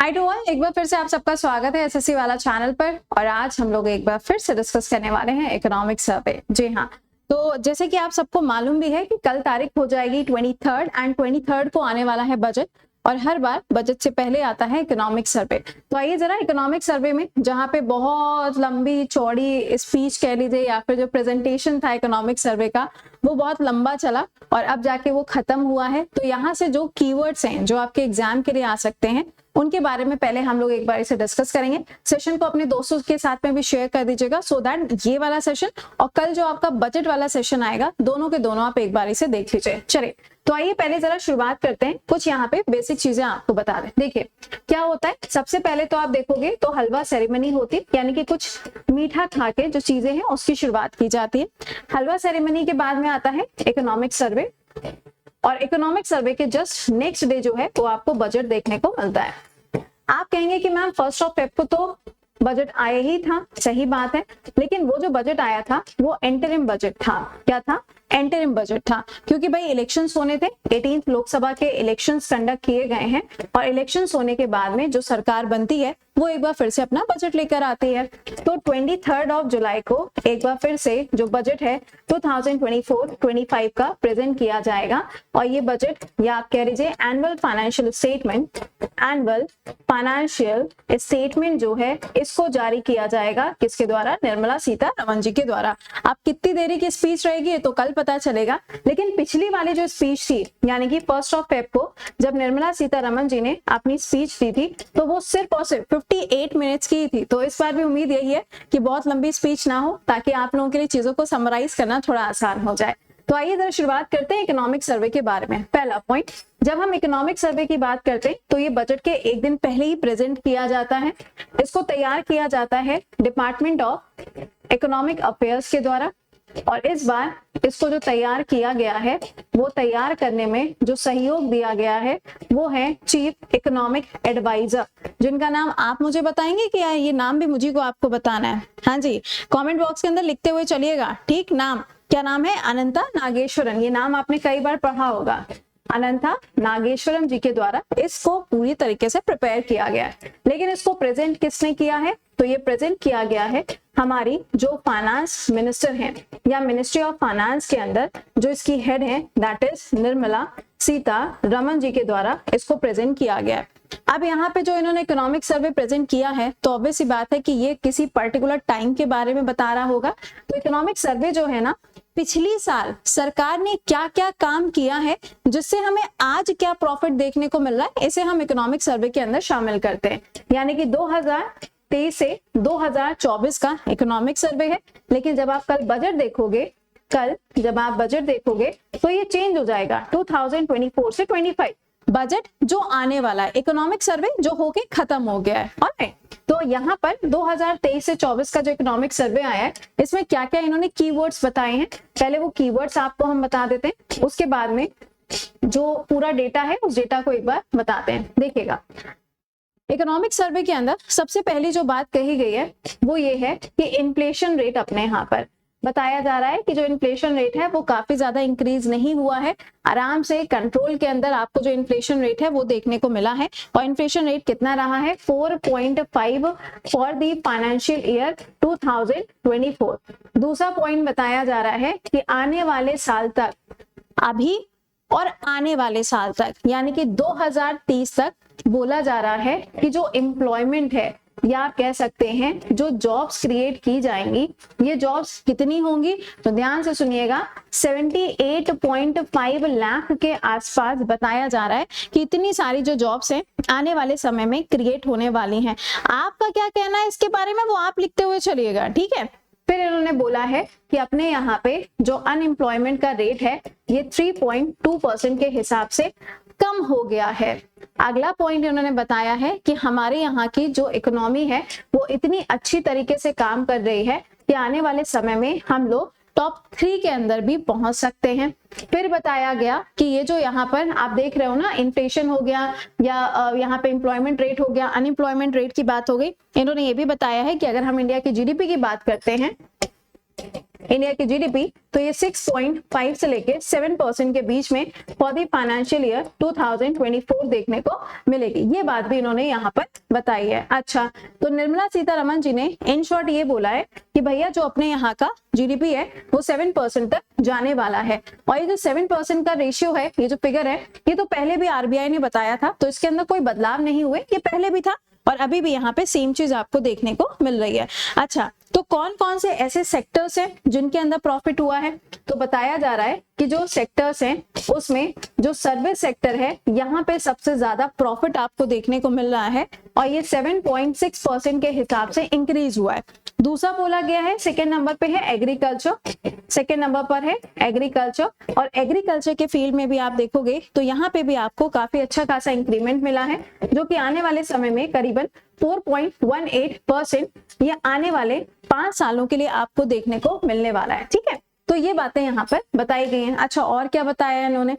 Hi to all, एक बार फिर से आप सबका स्वागत है एसएससी वाला चैनल पर। और आज हम लोग एक बार फिर से डिस्कस करने वाले हैं इकोनॉमिक सर्वे। जी हाँ, तो जैसे कि आप सबको मालूम भी है कि कल तारीख हो जाएगी 23 एंड 23 को आने वाला है बजट, और हर बार बजट से पहले आता है इकोनॉमिक सर्वे। तो आइए जरा इकोनॉमिक सर्वे में, जहाँ पे बहुत लंबी चौड़ी स्पीच कह लीजिए या फिर जो प्रेजेंटेशन था इकोनॉमिक सर्वे का वो बहुत लंबा चला और अब जाके वो खत्म हुआ है। तो यहाँ से जो कीवर्ड्स हैं जो आपके एग्जाम के लिए आ सकते हैं उनके बारे में पहले हम लोग एक बार इसे डिस्कस करेंगे। सेशन को अपने दोस्तों के साथ में भी शेयर कर दीजिएगा सो दैट ये वाला सेशन और कल जो आपका बजट वाला सेशन आएगा दोनों के दोनों आप एक बार इसे देख लीजिए। चलिए तो आइए पहले जरा शुरुआत करते हैं, कुछ यहाँ पे बेसिक चीजें आपको बता दें। देखिए क्या होता है, सबसे पहले तो आप देखोगे तो हलवा सेरेमनी होती है, यानी कि कुछ मीठा खा के जो चीजें हैं उसकी शुरुआत की जाती है। हलवा सेरेमनी के बाद में आता है इकोनॉमिक सर्वे, और इकोनॉमिक सर्वे के जस्ट नेक्स्ट डे जो है वो आपको बजट देखने को मिलता है। आप कहेंगे कि मैम 1 Feb को तो बजट आया ही था, सही बात है, लेकिन वो जो बजट आया था वो इंटरिम बजट था। क्या था? इंटरिम बजट था, क्योंकि भाई इलेक्शंस होने थे, 18th लोकसभा के इलेक्शंस कंडक्ट किए गए हैं और इलेक्शंस होने के बाद में जो सरकार बनती है वो एक बार फिर से अपना बजट लेकर आती है। तो 23 जुलाई को एक बार फिर से जो बजट है 2024-25 का प्रेजेंट किया जाएगा, और ये बजट या आप कह लीजिए एनुअल फाइनेंशियल स्टेटमेंट जो है इसको जारी किया जाएगा। किसके द्वारा? निर्मला सीतारमण जी के द्वारा। अब कितनी देरी की स्पीच रहेगी तो कल पता चलेगा, लेकिन पिछली वाली जो स्पीच थी यानी कि 1 Feb को जब निर्मला सीतारमण जी ने अपनी स्पीच दी थी तो वो सिर्फ और सिर्फ 58 मिनट्स की थी। तो इस बार भी उम्मीद यही है कि बहुत लंबी स्पीच ना हो ताकि आप लोगों के लिए चीजों को समराइज करना थोड़ा आसान हो जाए। तो आइए जरा शुरुआत करते हैं इकोनॉमिक सर्वे के बारे में। पहला पॉइंट, जब हम इकोनॉमिक सर्वे की बात करते हैं तो ये बजट के एक दिन पहले ही प्रेजेंट किया जाता है। इसको तैयार किया जाता है डिपार्टमेंट ऑफ इकोनॉमिक अफेयर्स के द्वारा, और इस बार इसको जो तैयार किया गया है वो तैयार करने में जो सहयोग दिया गया है वो है चीफ इकोनॉमिक एडवाइजर, जिनका नाम आप मुझे बताएंगे कि ये नाम भी मुझे को आपको बताना है। हाँ जी, कमेंट बॉक्स के अंदर लिखते हुए चलिएगा। ठीक, नाम क्या नाम है? अनंता नागेश्वरन। ये नाम आपने कई बार पढ़ा होगा। अनंता नागेश्वरम जी के द्वारा इसको पूरी तरीके से प्रिपेयर किया गया है। लेकिन इसको प्रेजेंट किसने किया है? तो ये प्रेजेंट किया गया है हमारी जो फाइनेंस मिनिस्टर हैं या मिनिस्ट्री ऑफ फाइनेंस के अंदर जो इसकी हेड है दैट इज निर्मला सीतारमण जी के द्वारा इसको प्रेजेंट किया गया है। अब यहाँ पे जो इन्होंने इकोनॉमिक सर्वे प्रेजेंट किया है तो ऑब्वियस सी बात है कि ये किसी पर्टिकुलर टाइम के बारे में बता रहा होगा। तो इकोनॉमिक सर्वे जो है ना, पिछली साल सरकार ने क्या क्या काम किया है जिससे हमें आज क्या प्रॉफिट देखने को मिल रहा है, इसे हम इकोनॉमिक सर्वे के अंदर शामिल करते हैं। यानी कि 2023 से 2024 का इकोनॉमिक सर्वे है। लेकिन जब आप कल बजट देखोगे तो ये चेंज हो जाएगा 2024 से 25 बजट जो आने वाला है, इकोनॉमिक सर्वे जो होके खत्म हो गया है। ऑलराइट, तो यहाँ पर 2023 से 24 का जो इकोनॉमिक सर्वे आया है इसमें क्या क्या इन्होंने कीवर्ड्स बताए हैं, पहले वो कीवर्ड्स आपको हम बता देते हैं, उसके बाद में जो पूरा डेटा है उस डेटा को एक बार बताते हैं। देखिएगा, इकोनॉमिक सर्वे के अंदर सबसे पहली जो बात कही गई है वो ये है कि इन्फ्लेशन रेट अपने यहाँ पर बताया जा रहा है कि जो इन्फ्लेशन रेट है वो काफी ज्यादा इंक्रीज नहीं हुआ है, आराम से कंट्रोल के अंदर आपको जो इन्फ्लेशन रेट है वो देखने को मिला है। और इन्फ्लेशन रेट कितना रहा है? 4.5 फॉर द फाइनेंशियल ईयर 2024। दूसरा पॉइंट बताया जा रहा है कि आने वाले साल तक, अभी और आने वाले साल तक यानी कि 2030 तक बोला जा रहा है कि जो एम्प्लॉयमेंट है या आप कह सकते हैं जो जॉब्स क्रिएट की जाएंगी, ये जॉब्स कितनी होंगी? तो ध्यान से सुनिएगा, 78.5 लाख के आसपास बताया जा रहा है कि इतनी सारी जो जॉब्स हैं आने वाले समय में क्रिएट होने वाली हैं। आपका क्या कहना है इसके बारे में वो आप लिखते हुए चलिएगा, ठीक है। फिर इन्होंने बोला है कि अपने यहाँ पे जो अनएम्प्लॉयमेंट का रेट है ये 3.2% के हिसाब से कम हो गया है। अगला पॉइंट इन्होंने बताया है कि हमारे यहाँ की जो इकोनॉमी है वो इतनी अच्छी तरीके से काम कर रही है कि आने वाले समय में हम लोग टॉप 3 के अंदर भी पहुंच सकते हैं। फिर बताया गया कि ये जो यहाँ पर आप देख रहे हो ना, इन्फ्लेशन हो गया या यहाँ पे एम्प्लॉयमेंट रेट हो गया, अनएम्प्लॉयमेंट रेट की बात हो गई। इन्होंने ये भी बताया है कि अगर हम इंडिया की जीडीपी की बात करते हैं इंडिया की जीडीपी, तो ये 6.5 से लेके 7% के बीच में फॉर द फाइनेंशियल ईयर 2024 देखने को मिलेगी। ये बात भी इन्होंने यहाँ पर बताई है। अच्छा, तो निर्मला सीतारमण जी ने इन शॉर्ट ये बोला है कि भैया जो अपने यहाँ का जीडीपी है वो 7% तक जाने वाला है। और ये जो 7% का रेशियो है, ये जो फिगर है, ये तो पहले भी आरबीआई ने बताया था, तो इसके अंदर कोई बदलाव नहीं हुए, ये पहले भी था और अभी भी यहाँ पे सेम चीज आपको देखने को मिल रही है। अच्छा, तो कौन कौन से ऐसे सेक्टर्स हैं जिनके अंदर प्रॉफिट हुआ है, तो बताया जा रहा है कि जो सेक्टर्स हैं उसमें जो सर्विस सेक्टर है यहाँ पे सबसे ज्यादा प्रॉफिट आपको देखने को मिल रहा है और ये 7.6% के हिसाब से इंक्रीज हुआ है। दूसरा बोला गया है, सेकेंड नंबर पे है एग्रीकल्चर, सेकेंड नंबर पर है एग्रीकल्चर, और एग्रीकल्चर के फील्ड में भी आप देखोगे तो यहाँ पे भी आपको काफी अच्छा खासा इंक्रीमेंट मिला है, जो कि आने वाले समय में करीबन 4.18% ये आने वाले 5 सालों के लिए आपको देखने को मिलने वाला है। ठीक है, तो ये बातें यहाँ पर बताई गई हैं। अच्छा, और क्या बताया इन्होंने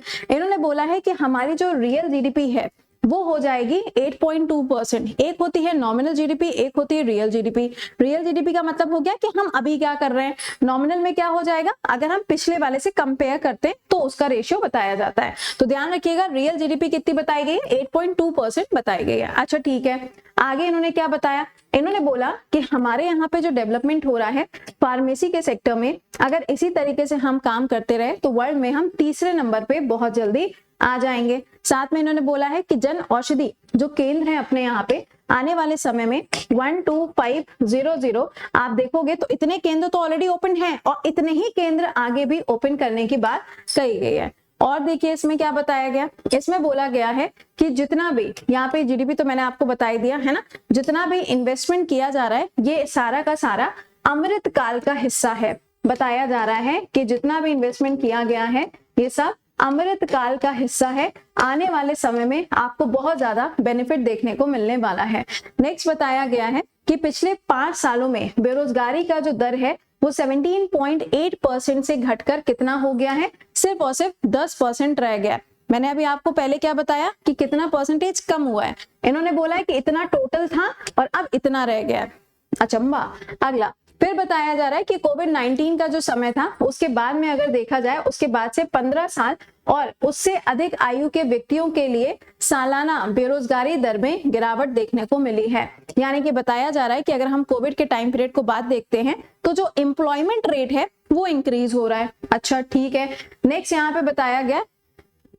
बोला है कि हमारी जो रियल जीडीपी है वो हो जाएगी 8.2%। एक होती है नॉमिनल जीडीपी, एक होती है रियल जीडीपी। रियल जीडीपी का मतलब हो गया कि हम अभी क्या कर रहे हैं, नॉमिनल में क्या हो जाएगा, अगर हम पिछले वाले से कंपेयर करते हैं तो उसका रेशियो बताया जाता है। तो ध्यान रखिएगा, रियल जीडीपी कितनी बताई गई है, 8.2% बताई गई है। अच्छा ठीक है, आगे इन्होंने क्या बताया, इन्होंने बोला कि हमारे यहाँ पे जो डेवलपमेंट हो रहा है फार्मेसी के सेक्टर में, अगर इसी तरीके से हम काम करते रहे तो वर्ल्ड में हम तीसरे नंबर पे बहुत जल्दी आ जाएंगे। साथ में इन्होंने बोला है कि जन औषधि जो केंद्र है अपने यहाँ पे आने वाले समय में 12500 आप देखोगे तो इतने केंद्र तो ऑलरेडी ओपन हैं और इतने ही केंद्र आगे भी ओपन करने की बात कही गई है। और देखिए इसमें क्या बताया गया, इसमें बोला गया है कि जितना भी यहाँ पे जीडीपी तो मैंने आपको बता ही दिया है ना, जितना भी इन्वेस्टमेंट किया जा रहा है ये सारा का सारा अमृत काल का हिस्सा है। बताया जा रहा है कि जितना भी इन्वेस्टमेंट किया गया है ये सब अमृत काल का हिस्सा है, आने वाले समय में आपको बहुत ज्यादा बेनिफिट देखने को मिलने वाला है। नेक्स्ट बताया गया है कि पिछले 5 सालों में बेरोजगारी का जो दर है वो 17.8% से घटकर कितना हो गया है, सिर्फ और सिर्फ 10% रह गया। मैंने अभी आपको पहले क्या बताया कि कितना परसेंटेज कम हुआ है, इन्होंने बोला है कि इतना टोटल था और अब इतना रह गया। अचंबा। अगला फिर बताया जा रहा है कि कोविड-19 का जो समय था उसके बाद में अगर देखा जाए उसके बाद से 15 साल और उससे अधिक आयु के व्यक्तियों के लिए सालाना बेरोजगारी दर में गिरावट देखने को मिली है। यानी कि बताया जा रहा है कि अगर हम कोविड के टाइम पीरियड को बात देखते हैं तो जो एम्प्लॉयमेंट रेट है वो इंक्रीज हो रहा है। अच्छा ठीक है, नेक्स्ट यहाँ पे बताया गया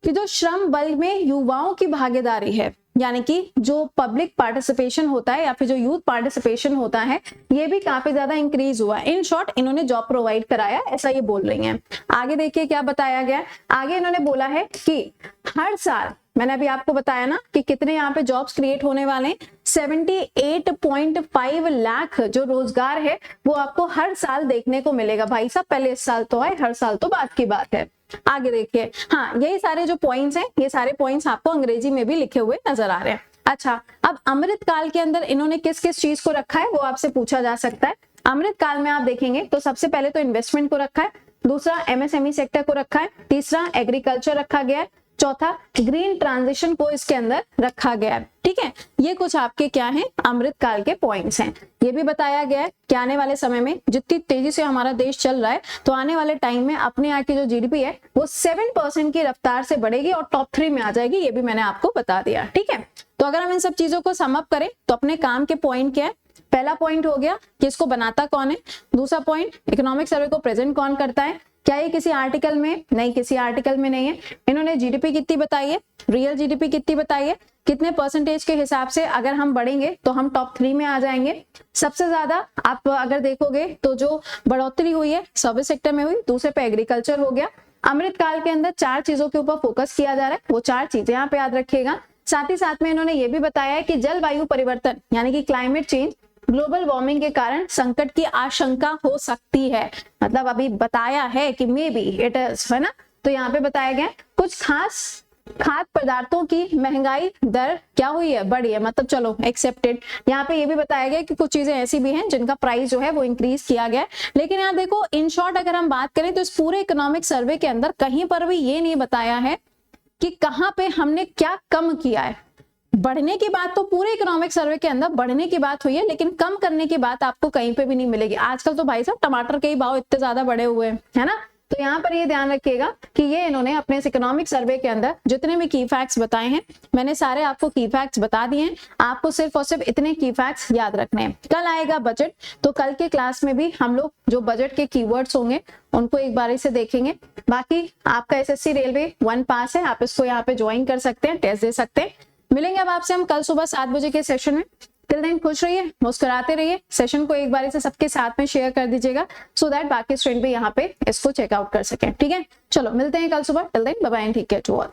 कि जो श्रम बल में युवाओं की भागीदारी है, यानी कि जो पब्लिक पार्टिसिपेशन होता है या फिर जो यूथ पार्टिसिपेशन होता है ये भी काफी ज्यादा इंक्रीज हुआ है। इन शॉर्ट इन्होंने जॉब प्रोवाइड कराया, ऐसा ये बोल रही हैं। आगे देखिए क्या बताया गया, आगे इन्होंने बोला है कि हर साल, मैंने अभी आपको बताया ना कि कितने यहाँ पे जॉब्स क्रिएट होने वाले हैं, 78.5 लाख जो रोजगार है वो आपको हर साल देखने को मिलेगा। भाई साहब पहले इस साल तो आए, हर साल तो बात की बात है। आगे देखिए, हाँ यही सारे जो पॉइंट्स हैं ये सारे पॉइंट्स आपको अंग्रेजी में भी लिखे हुए नजर आ रहे हैं। अच्छा, अब अमृत काल के अंदर इन्होंने किस किस चीज को रखा है वो आपसे पूछा जा सकता है। अमृत काल में आप देखेंगे तो सबसे पहले तो इन्वेस्टमेंट को रखा है, दूसरा एमएसएमई सेक्टर को रखा है, तीसरा एग्रीकल्चर रखा गया है, चौथा ग्रीन ट्रांजिशन को इसके अंदर रखा गया है। ठीक है, ये कुछ आपके क्या हैं अमृत काल के पॉइंट्स हैं। ये भी बताया गया है कि आने वाले समय में जितनी तेजी से हमारा देश चल रहा है तो आने वाले टाइम में अपने यहाँ की जो जीडीपी है वो 7% की रफ्तार से बढ़ेगी और टॉप 3 में आ जाएगी। ये भी मैंने आपको बता दिया। ठीक है, तो अगर हम इन सब चीजों को सम अप करें तो अपने काम के पॉइंट क्या है, पहला पॉइंट हो गया कि इसको बनाता कौन है, दूसरा पॉइंट इकोनॉमिक सर्वे को प्रेजेंट कौन करता है, क्या ये किसी आर्टिकल में, नहीं किसी आर्टिकल में नहीं है। इन्होंने जीडीपी कितनी बताई है, रियल जीडीपी कितनी बताई है, कितने परसेंटेज के हिसाब से अगर हम बढ़ेंगे तो हम टॉप 3 में आ जाएंगे। सबसे ज्यादा आप अगर देखोगे तो जो बढ़ोतरी हुई है सर्विस सेक्टर में हुई, दूसरे पे एग्रीकल्चर हो गया। अमृत काल के अंदर 4 चीजों के ऊपर फोकस किया जा रहा है, वो 4 चीजें यहाँ पे याद रखिएगा। साथ ही साथ में इन्होंने ये भी बताया है कि जलवायु परिवर्तन यानी कि क्लाइमेट चेंज, ग्लोबल वार्मिंग के कारण संकट की आशंका हो सकती है। मतलब अभी बताया है कि मे बी इट इज, है ना। तो यहाँ पे बताया गया कुछ खास खाद्य पदार्थों की महंगाई दर क्या हुई है, बढ़ी है, मतलब चलो एक्सेप्टेड। यहाँ पे ये भी बताया गया कि कुछ चीजें ऐसी भी हैं जिनका प्राइस जो है वो इंक्रीज किया गया है। लेकिन यहाँ देखो इन शॉर्ट अगर हम बात करें तो इस पूरे इकोनॉमिक सर्वे के अंदर कहीं पर भी ये नहीं बताया है कि कहाँ पे हमने क्या कम किया है। बढ़ने की बात तो पूरे इकोनॉमिक सर्वे के अंदर बढ़ने की बात हुई है, लेकिन कम करने की बात आपको कहीं पे भी नहीं मिलेगी। आजकल तो भाई साहब टमाटर के ही भाव इतने ज्यादा बढ़े हुए हैं, है ना। तो यहाँ पर ये ध्यान रखिएगा कि ये इन्होंने अपने इस इकोनॉमिक सर्वे के अंदर जितने भी की फैक्ट्स बताए हैं, मैंने सारे आपको की फैक्ट्स बता दिए हैं। आपको सिर्फ और सिर्फ इतने की फैक्ट्स याद रखने हैं। कल आएगा बजट, तो कल के क्लास में भी हम लोग जो बजट के कीवर्ड्स होंगे उनको एक बारी से देखेंगे। बाकी आपका एसएससी रेलवे 1 पास है, आप इसको यहाँ पे ज्वाइन कर सकते हैं, टेस्ट दे सकते हैं। मिलेंगे अब आपसे हम कल सुबह 7 बजे के सेशन में। टिल देन खुश रहिए, मुस्कुराते रहिए। सेशन को एक बार से सबके साथ में शेयर कर दीजिएगा सो दैट बाकी स्टूडेंट भी यहाँ पे इसको चेकआउट कर सकें। ठीक है, चलो मिलते हैं कल सुबह। Till then bye bye and take care to all.